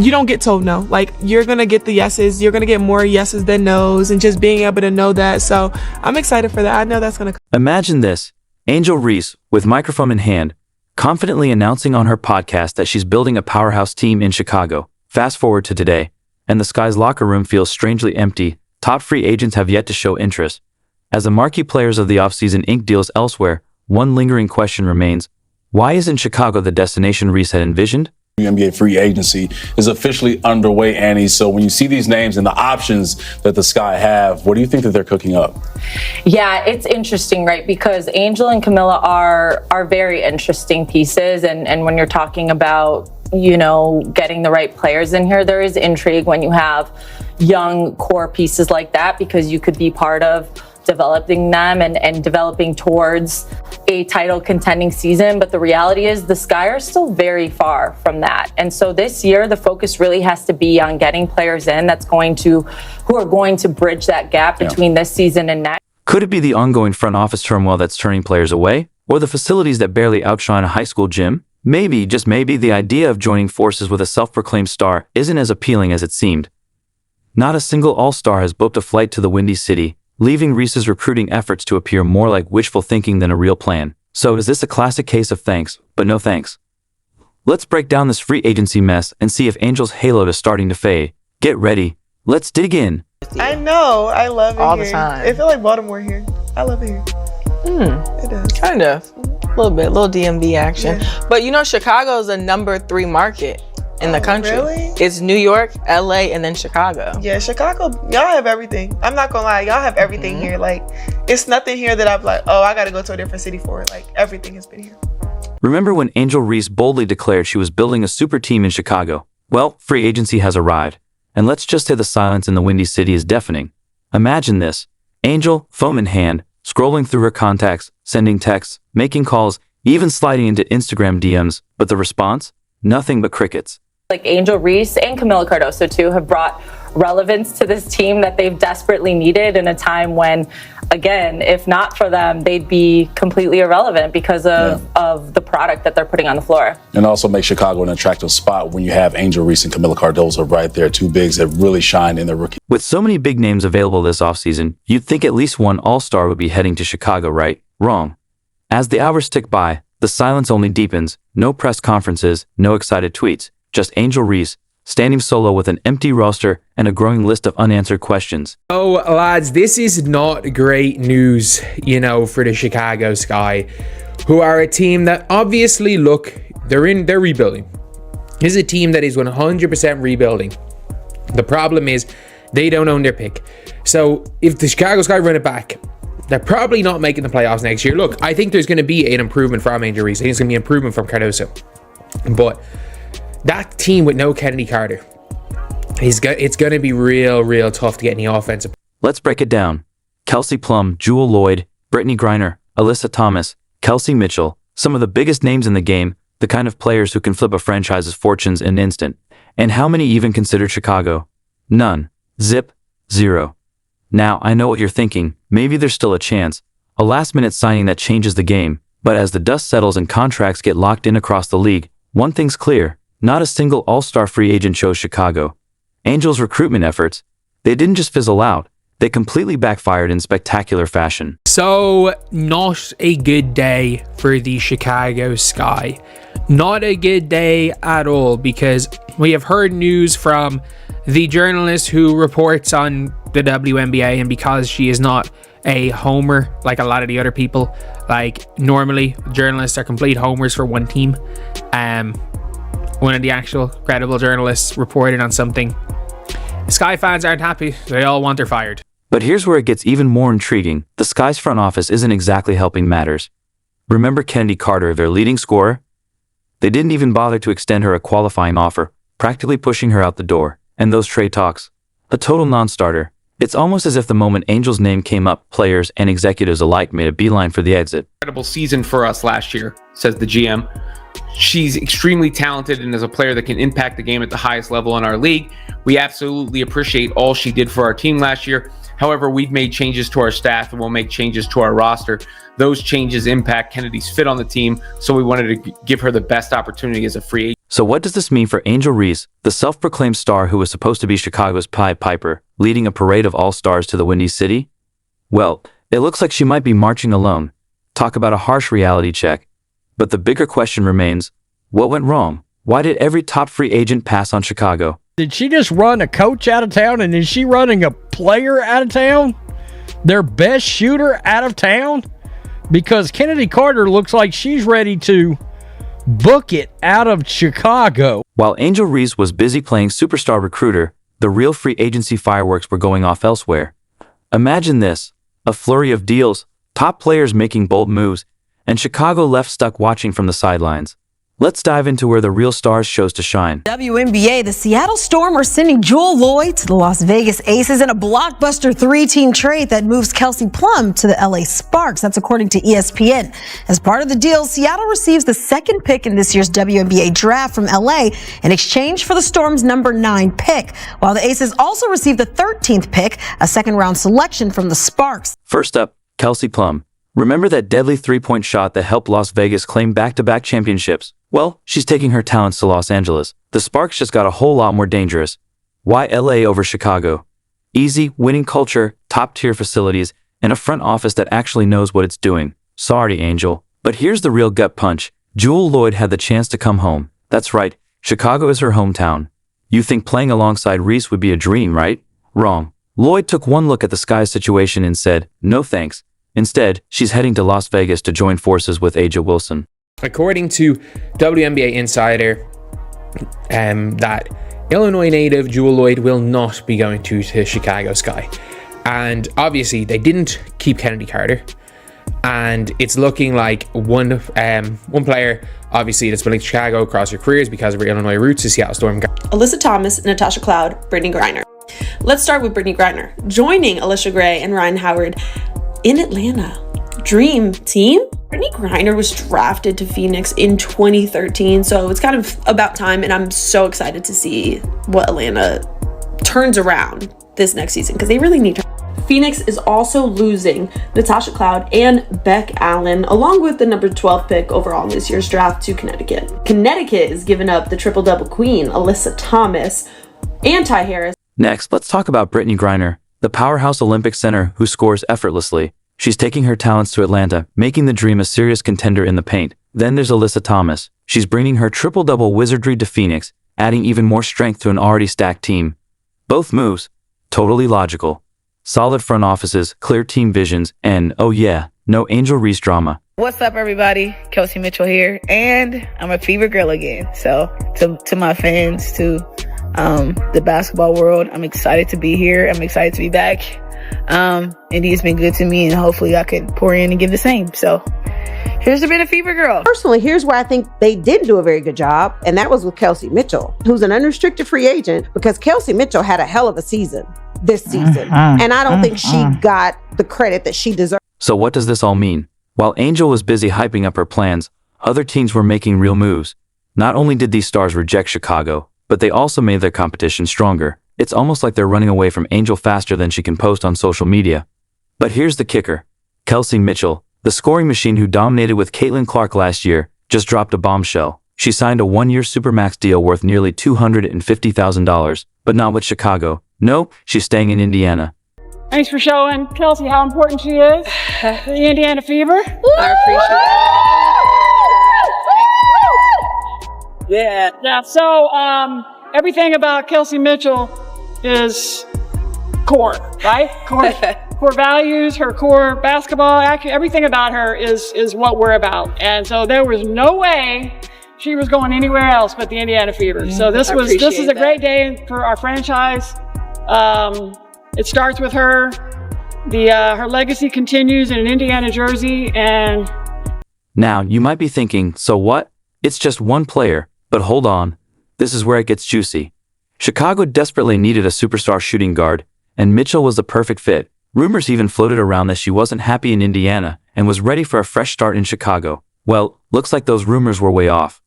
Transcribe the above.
you don't get told no. Like, you're gonna get the yeses. You're gonna get more yeses than nos, and just being able to know that. So I'm excited for that. I know that's gonna. Imagine this: Angel Reese, with microphone in hand, confidently announcing on her podcast that she's building a powerhouse team in Chicago. Fast forward to today, and the Sky's locker room feels strangely empty. Top free agents have yet to show interest. As the marquee players of the offseason ink deals elsewhere, one lingering question remains: why isn't Chicago the destination Reese had envisioned? NBA free agency is officially underway, Annie. So when you see these names and the options that the Sky have, what do you think that they're cooking up? Yeah, it's interesting, right? Because Angel and Camilla are very interesting pieces. And when you're talking about, you know, getting the right players in here, there is intrigue when you have young core pieces like that, because you could be part of developing them and developing towards a title contending season. But the reality is the Sky are still very far from that. And so this year, the focus really has to be on getting players in who are going to bridge that gap between this season and next. Could it be the ongoing front office turmoil that's turning players away? Or the facilities that barely outshine a high school gym? Maybe, just maybe, the idea of joining forces with a self-proclaimed star isn't as appealing as it seemed. Not a single all-star has booked a flight to the Windy City, leaving Reese's recruiting efforts to appear more like wishful thinking than a real plan. So is this a classic case of thanks, but no thanks? Let's break down this free agency mess and see if Angel's halo is starting to fade. Get ready. Let's dig in. I know. I love it all here. the time. It feels like Baltimore here. I love it here. It does. Kind of. A little bit, little DMV action. Yeah. But you know, Chicago is a number 3 market in the country. Really? It's New York, LA, and then Chicago. Yeah, Chicago, y'all have everything. I'm not gonna lie, y'all have everything here. Like, it's nothing here that I'm like, oh, I gotta go to a different city for it. Like, everything has been here. Remember when Angel Reese boldly declared she was building a super team in Chicago? Well, free agency has arrived. And let's just say the silence in the Windy City is deafening. Imagine this: Angel, phone in hand, scrolling through her contacts, sending texts, making calls, even sliding into Instagram DMs. But the response? Nothing but crickets. Like Angel Reese and Camilla Cardoso too have brought relevance to this team that they've desperately needed in a time when, again, if not for them, they'd be completely irrelevant because of the product that they're putting on the floor. And also make Chicago an attractive spot when you have Angel Reese and Camilla Cardoso right there, two bigs that really shine in their rookie. With so many big names available this offseason, you'd think at least one all-star would be heading to Chicago, right? Wrong. As the hours tick by, the silence only deepens. No press conferences, no excited tweets. Just Angel Reese, standing solo with an empty roster and a growing list of unanswered questions. Oh, lads, this is not great news, you know, for the Chicago Sky, who are a team that obviously, look, they're rebuilding. This is a team that is 100% rebuilding. The problem is they don't own their pick. So if the Chicago Sky run it back, they're probably not making the playoffs next year. Look, I think there's going to be an improvement from Angel Reese. I think it's going to be an improvement from Cardoso. But that team with no Kennedy Carter, it's going to be real tough to get any offensive. Let's break it down. Kelsey Plum, Jewel Lloyd, Brittany Griner, Alyssa Thomas, Kelsey Mitchell, some of the biggest names in the game, the kind of players who can flip a franchise's fortunes in an instant. And how many even considered Chicago? None. Zip. Zero. Now, I know what you're thinking. Maybe there's still a chance. A last-minute signing that changes the game. But as the dust settles and contracts get locked in across the league, one thing's clear. Not a single all-star free agent chose Chicago. Angel's recruitment efforts, they didn't just fizzle out, they completely backfired in spectacular fashion. So, not a good day for the Chicago Sky. Not a good day at all, because we have heard news from the journalist who reports on the WNBA, and because she is not a homer like a lot of the other people, like normally journalists are complete homers for one team, one of the actual credible journalists reported on something. Sky fans aren't happy. They all want her fired. But here's where it gets even more intriguing. The Sky's front office isn't exactly helping matters. Remember Kennedy Carter, their leading scorer? They didn't even bother to extend her a qualifying offer, practically pushing her out the door. And those trade talks, a total non-starter. It's almost as if the moment Angel's name came up, players and executives alike made a beeline for the exit. Incredible season for us last year, says the GM. She's extremely talented and is a player that can impact the game at the highest level in our league. We absolutely appreciate all she did for our team last year. However, we've made changes to our staff and we'll make changes to our roster. Those changes impact Kennedy's fit on the team, so we wanted to give her the best opportunity as a free agent. So what does this mean for Angel Reese, the self-proclaimed star who was supposed to be Chicago's Pied Piper, leading a parade of all-stars to the Windy City? Well, it looks like she might be marching alone. Talk about a harsh reality check. But the bigger question remains, what went wrong? Why did every top free agent pass on Chicago? Did she just run a coach out of town, and is she running a player out of town? Their best shooter out of town? Because Kennedy Carter looks like she's ready to book it out of Chicago. While Angel Reese was busy playing superstar recruiter, the real free agency fireworks were going off elsewhere. Imagine this, a flurry of deals, top players making bold moves, and Chicago left stuck watching from the sidelines. Let's dive into where the real stars chose to shine. WNBA, the Seattle Storm are sending Jewel Lloyd to the Las Vegas Aces in a blockbuster three-team trade that moves Kelsey Plum to the LA Sparks. That's according to ESPN. As part of the deal, Seattle receives the second pick in this year's WNBA draft from LA in exchange for the Storm's number 9 pick, while the Aces also receive the 13th pick, a second-round selection from the Sparks. First up, Kelsey Plum. Remember that deadly three-point shot that helped Las Vegas claim back-to-back championships? Well, she's taking her talents to Los Angeles. The Sparks just got a whole lot more dangerous. Why LA over Chicago? Easy, winning culture, top-tier facilities, and a front office that actually knows what it's doing. Sorry, Angel. But here's the real gut punch. Jewel Lloyd had the chance to come home. That's right, Chicago is her hometown. You think playing alongside Reese would be a dream, right? Wrong. Lloyd took one look at the Sky's situation and said, no thanks. Instead, she's heading to Las Vegas to join forces with A'ja Wilson. According to WNBA Insider, that Illinois native Jewel Lloyd will not be going to Chicago Sky. And obviously, they didn't keep Kennedy Carter. And it's looking like one player, obviously, that's been in Chicago across her careers because of her Illinois roots, is Seattle Storm. Alyssa Thomas, Natasha Cloud, Brittany Griner. Let's start with Brittany Griner, joining Alicia Gray and Ryan Howard in Atlanta. Dream team? Brittany Griner was drafted to Phoenix in 2013, so it's kind of about time, and I'm so excited to see what Atlanta turns around this next season, because they really need her. Phoenix is also losing Natasha Cloud and Beck Allen, along with the number 12 pick overall in this year's draft, to Connecticut. Connecticut is giving up the triple-double queen, Alyssa Thomas, and Ty Harris. Next, let's talk about Brittany Griner, the powerhouse Olympic center who scores effortlessly. She's taking her talents to Atlanta, making the Dream a serious contender in the paint. Then there's Alyssa Thomas. She's bringing her triple-double wizardry to Phoenix, adding even more strength to an already stacked team. Both moves, totally logical. Solid front offices, clear team visions, and, oh yeah, no Angel Reese drama. What's up, everybody? Kelsey Mitchell here, and I'm a Fever girl again. So to my fans, to the basketball world, I'm excited to be here. I'm excited to be back. And he's been good to me, and hopefully I could pour in and give the same. So here's to being a Fever girl. Personally, here's where I think they didn't do a very good job, and that was with Kelsey Mitchell, who's an unrestricted free agent, because Kelsey Mitchell had a hell of a season this season. And I don't think she got the credit that she deserved. So what does this all mean? While Angel was busy hyping up her plans, other teams were making real moves. Not only did these stars reject Chicago, but they also made their competition stronger. It's almost like they're running away from Angel faster than she can post on social media. But here's the kicker. Kelsey Mitchell, the scoring machine who dominated with Caitlin Clark last year, just dropped a bombshell. She signed a one-year Supermax deal worth nearly $250,000, but not with Chicago. No, she's staying in Indiana. Thanks for showing Kelsey how important she is. The Indiana Fever. I appreciate it. Yeah. So, everything about Kelsey Mitchell is core, right? Core values, her core basketball, everything about her is what we're about. And so there was no way she was going anywhere else but the Indiana Fever. So this is a great day for our franchise. It starts with her. Her legacy continues in an Indiana jersey. And now you might be thinking, so what? It's just one player. But hold on. This is where it gets juicy. Chicago desperately needed a superstar shooting guard, and Mitchell was the perfect fit. Rumors even floated around that she wasn't happy in Indiana and was ready for a fresh start in Chicago. Well, looks like those rumors were way off.